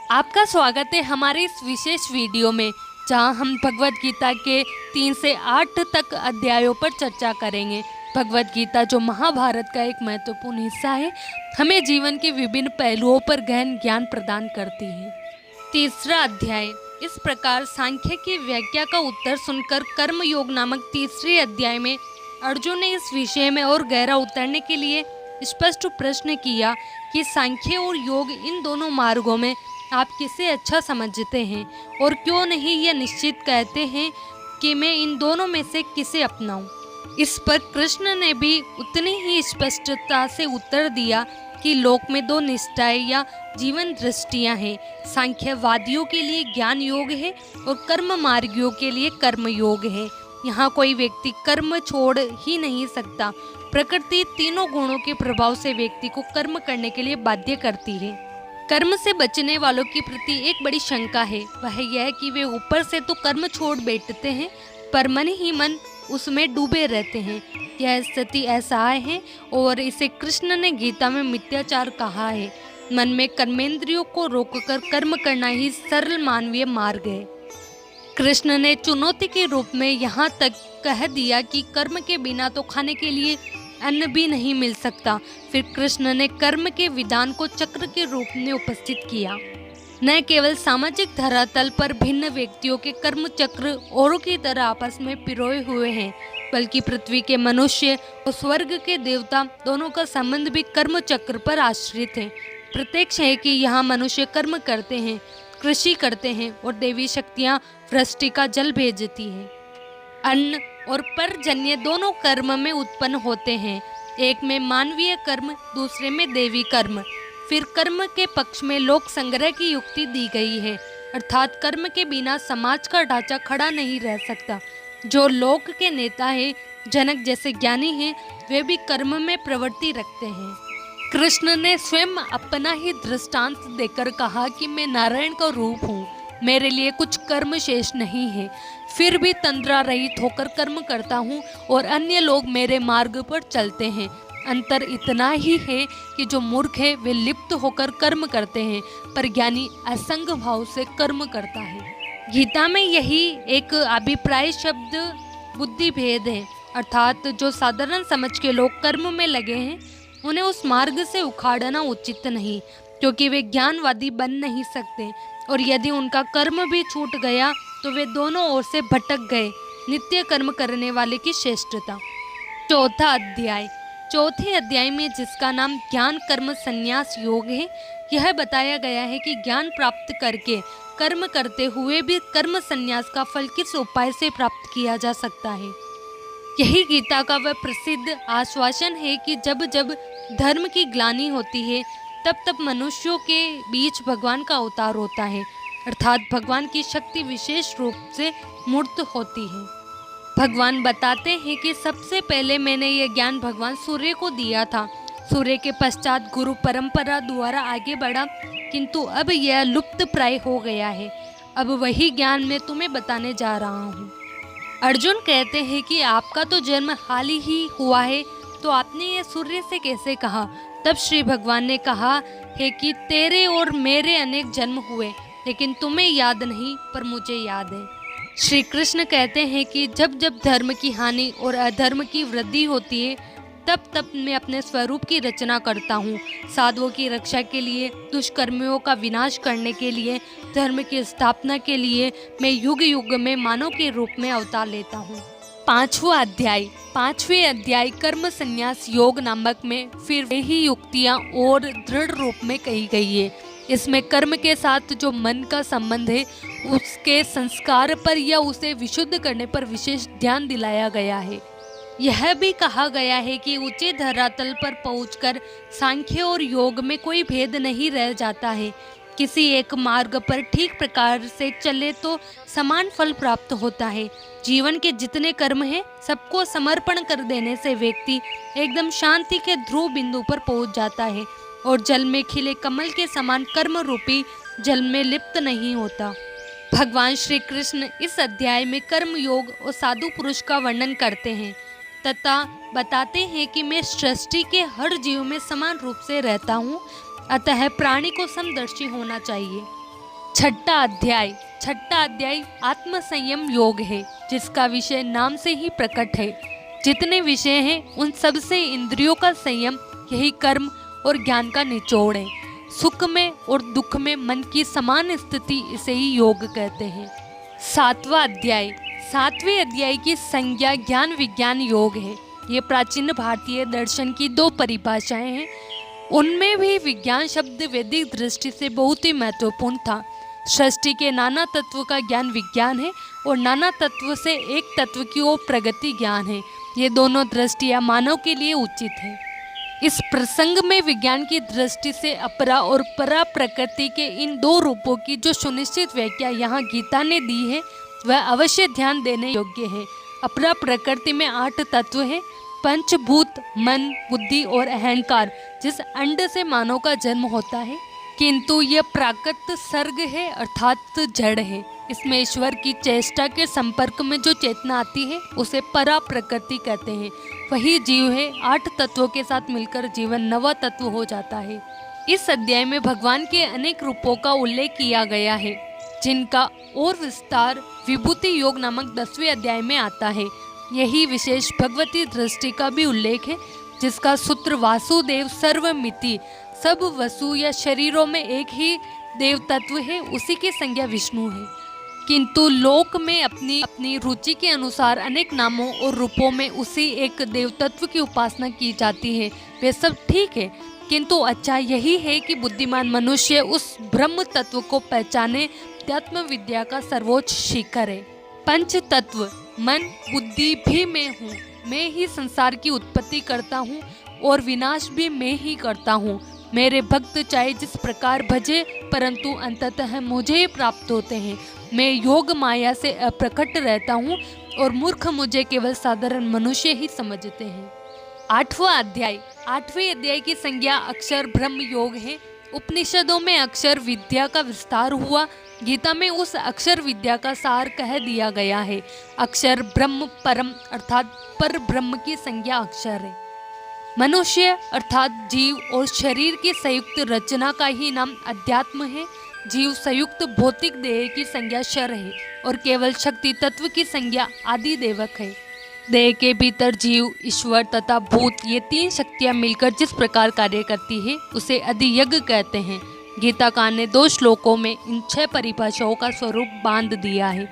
आपका स्वागत है हमारे इस विशेष वीडियो में, जहां हम भगवद गीता के 3 से 8 तक अध्यायों पर चर्चा करेंगे। भगवद गीता जो महाभारत का एक महत्वपूर्ण हिस्सा है, हमें जीवन के विभिन्न पहलुओं पर गहन ज्ञान प्रदान करती है। तीसरा अध्याय। इस प्रकार सांख्य की व्याख्या का उत्तर सुनकर कर्म योग नामक तीसरे अध्याय में अर्जुन ने इस विषय में और गहरा उतरने के लिए स्पष्ट प्रश्न किया कि सांख्य और योग, इन दोनों मार्गों में आप किसे अच्छा समझते हैं, और क्यों नहीं यह निश्चित कहते हैं कि मैं इन दोनों में से किसे अपनाऊं। इस पर कृष्ण ने भी उतनी ही स्पष्टता से उत्तर दिया कि लोक में दो निष्ठाएं या जीवन दृष्टियां हैं। सांख्यवादियों के लिए ज्ञान योग है और कर्म मार्गियों के लिए कर्म योग है। यहाँ कोई व्यक्ति कर्म छोड़ ही नहीं सकता। प्रकृति तीनों गुणों के प्रभाव से व्यक्ति को कर्म करने के लिए बाध्य करती है। कर्म से बचने वालों के प्रति एक बड़ी शंका है, वह यह कि वे ऊपर से तो कर्म छोड़ बैठते हैं, पर मन ही मन उसमें डूबे रहते हैं। यह स्थिति असहाय है और इसे कृष्ण ने गीता में मिथ्याचार कहा है। मन में कर्मेंद्रियों को रोककर कर्म करना ही सरल मानवीय मार्ग है। कृष्ण ने चुनौती के रूप में यहाँ तक कह दिया कि कर्म के बिना तो खाने के लिए अन्न भी नहीं मिल सकता। फिर कृष्ण ने कर्म के विधान को चक्र के रूप में उपस्थित किया। न केवल सामाजिक धरातल पर भिन्न व्यक्तियों के कर्म चक्र औरों की तरह आपस में पिरोए हुए हैं, बल्कि पृथ्वी के मनुष्य और स्वर्ग के देवता दोनों का संबंध भी कर्म चक्र पर आश्रित है। प्रत्यक्ष है कि यहाँ मनुष्य कर्म करते हैं, कृषि करते हैं और देवी शक्तियाँ वृष्टि का जल भेजती हैं। अन्न और परजन्य दोनों कर्म में उत्पन्न होते हैं, एक में मानवीय कर्म, दूसरे में देवी कर्म। फिर कर्म के पक्ष में लोक संग्रह की युक्ति दी गई है, अर्थात कर्म के बिना समाज का ढांचा खड़ा नहीं रह सकता। जो लोक के नेता हैं, जनक जैसे ज्ञानी हैं, वे भी कर्म में प्रवृत्ति रखते हैं। कृष्ण ने स्वयं अपना ही दृष्टांत देकर कहा कि मैं नारायण का रूप हूँ, मेरे लिए कुछ कर्म शेष नहीं है, फिर भी तंद्रा रहित होकर कर्म करता हूँ और अन्य लोग मेरे मार्ग पर चलते हैं। अंतर इतना ही है कि जो मूर्ख है वे लिप्त होकर कर्म करते हैं, पर ज्ञानी असंग भाव से कर्म करता है। गीता में यही एक अभिप्राय शब्द बुद्धि भेद है, अर्थात जो साधारण समझ के लोग कर्म में लगे हैं, उन्हें उस मार्ग से उखाड़ना उचित नहीं, क्योंकि वे ज्ञानवादी बन नहीं सकते, और यदि उनका कर्म भी छूट गया तो वे दोनों ओर से भटक गए। नित्य कर्म करने वाले की श्रेष्ठता। चौथा अध्याय। चौथे अध्याय में, जिसका नाम ज्ञान कर्म संन्यास योग है, यह बताया गया है कि ज्ञान प्राप्त करके कर्म करते हुए भी कर्म संन्यास का फल किस उपाय से प्राप्त किया जा सकता है। यही गीता का वह प्रसिद्ध आश्वासन है कि जब जब धर्म की ग्लानि होती है, तब तब मनुष्यों के बीच भगवान का अवतार होता है, अर्थात भगवान की शक्ति विशेष रूप से मूर्त होती है। भगवान बताते हैं कि सबसे पहले मैंने यह ज्ञान भगवान सूर्य को दिया था। सूर्य के पश्चात गुरु परंपरा द्वारा आगे बढ़ा, किंतु अब यह लुप्त प्राय हो गया है। अब वही ज्ञान मैं तुम्हें बताने जा रहा हूँ। अर्जुन कहते हैं कि आपका तो जन्म हाल ही हुआ है, तो आपने यह सूर्य से कैसे कहा। तब श्री भगवान ने कहा है कि तेरे और मेरे अनेक जन्म हुए, लेकिन तुम्हें याद नहीं, पर मुझे याद है। श्री कृष्ण कहते हैं कि जब जब धर्म की हानि और अधर्म की वृद्धि होती है, तब तब मैं अपने स्वरूप की रचना करता हूँ। साधुओं की रक्षा के लिए, दुष्कर्मियों का विनाश करने के लिए, धर्म की स्थापना के लिए मैं युग युग में मानव के रूप में अवतार लेता हूँ। पांचवा अध्याय। पांचवें अध्याय कर्म संन्यास योग नामक में फिर वही युक्तियाँ और दृढ़ रूप में कही गई है। इसमें कर्म के साथ जो मन का संबंध है, उसके संस्कार पर या उसे विशुद्ध करने पर विशेष ध्यान दिलाया गया है। यह भी कहा गया है कि ऊंचे धरातल पर पहुंचकर सांख्य और योग में कोई भेद नहीं रह जाता है। किसी एक मार्ग पर ठीक प्रकार से चले तो समान फल प्राप्त होता है। जीवन के जितने कर्म हैं, सबको समर्पण कर देने से व्यक्ति एकदम शांति के ध्रुव बिंदु पर पहुंच जाता है और जल में खिले कमल के समान कर्म रूपी जल में लिप्त नहीं होता। भगवान श्री कृष्ण इस अध्याय में कर्म योग और साधु पुरुष का वर्णन करते हैं तथा बताते हैं कि मैं सृष्टि के हर जीव में समान रूप से रहता हूँ, अतः प्राणी को समदर्शी होना चाहिए। छठा अध्याय आत्म संयम योग है, जिसका विषय नाम से ही प्रकट है। जितने विषय हैं उन सब से इंद्रियों का संयम यही कर्म और ज्ञान का निचोड़ है। सुख में और दुख में मन की समान स्थिति इसे ही योग कहते हैं। सातवें अध्याय की संज्ञा ज्ञान विज्ञान योग है। ये प्राचीन भारतीय दर्शन की 2 परिभाषाएं हैं। उनमें भी विज्ञान शब्द वैदिक दृष्टि से बहुत ही महत्वपूर्ण था। सृष्टि के नाना तत्व का ज्ञान विज्ञान है और नाना तत्व से एक तत्व की ओर प्रगति ज्ञान है। ये दोनों दृष्टियां मानव के लिए उचित है। इस प्रसंग में विज्ञान की दृष्टि से अपरा और परा प्रकृति के इन 2 रूपों की जो सुनिश्चित व्याख्या यहाँ गीता ने दी है वह अवश्य ध्यान देने योग्य है। अपरा प्रकृति में 8 तत्व है, पंचभूत, मन, बुद्धि और अहंकार, जिस अंड से मानव का जन्म होता है। किंतु यह प्राकृत सर्ग है अर्थात जड़ है। इसमें ईश्वर की चेष्टा के संपर्क में जो चेतना आती है उसे परा प्रकृति कहते हैं। वही जीव है। 8 तत्वों के साथ मिलकर जीवन 9वां तत्व हो जाता है। इस अध्याय में भगवान के अनेक रूपों का उल्लेख किया गया है, जिनका और विस्तार विभूति योग नामक 10वें अध्याय में आता है। यही विशेष भगवती दृष्टि का भी उल्लेख है, जिसका सूत्र वासुदेव सर्वमिति, सब वसु या शरीरों में एक ही देव तत्व है, उसी की संज्ञा विष्णु है। किंतु लोक में अपनी अपनी रुचि के अनुसार अनेक नामों और रूपों में उसी एक देव तत्व की उपासना की जाती है। वे सब ठीक है, किंतु अच्छा यही है कि बुद्धिमान मनुष्य उस ब्रह्म तत्व को पहचाने। अध्यात्म विद्या का सर्वोच्च शिखर है। पंच तत्व मन बुद्धि भी मैं हूँ। मैं ही संसार की उत्पत्ति करता हूँ और विनाश भी मैं ही करता हूँ। मेरे भक्त चाहे जिस प्रकार भजे, परंतु अंततः मुझे ही प्राप्त होते हैं। मैं योग माया से अप्रकट रहता हूँ और मूर्ख मुझे केवल साधारण मनुष्य ही समझते हैं। 8वां अध्याय की संज्ञा अक्षर ब्रह्म योग है। उपनिषदों में अक्षर विद्या का विस्तार हुआ। गीता में उस अक्षर विद्या का सार कह दिया गया है। अक्षर ब्रह्म परम अर्थात पर ब्रह्म की संज्ञा अक्षर है। मनुष्य अर्थात जीव और शरीर की संयुक्त रचना का ही नाम अध्यात्म है। जीव संयुक्त भौतिक देह की संज्ञा शर है और केवल शक्ति तत्व की संज्ञा आदि देवक है। देह के भीतर जीव, ईश्वर तथा भूत, ये 3 शक्तियां मिलकर जिस प्रकार कार्य करती है उसे अधियज्ञ कहते हैं। गीताकार ने 2 श्लोकों में इन 6 परिभाषाओं का स्वरूप बांध दिया है।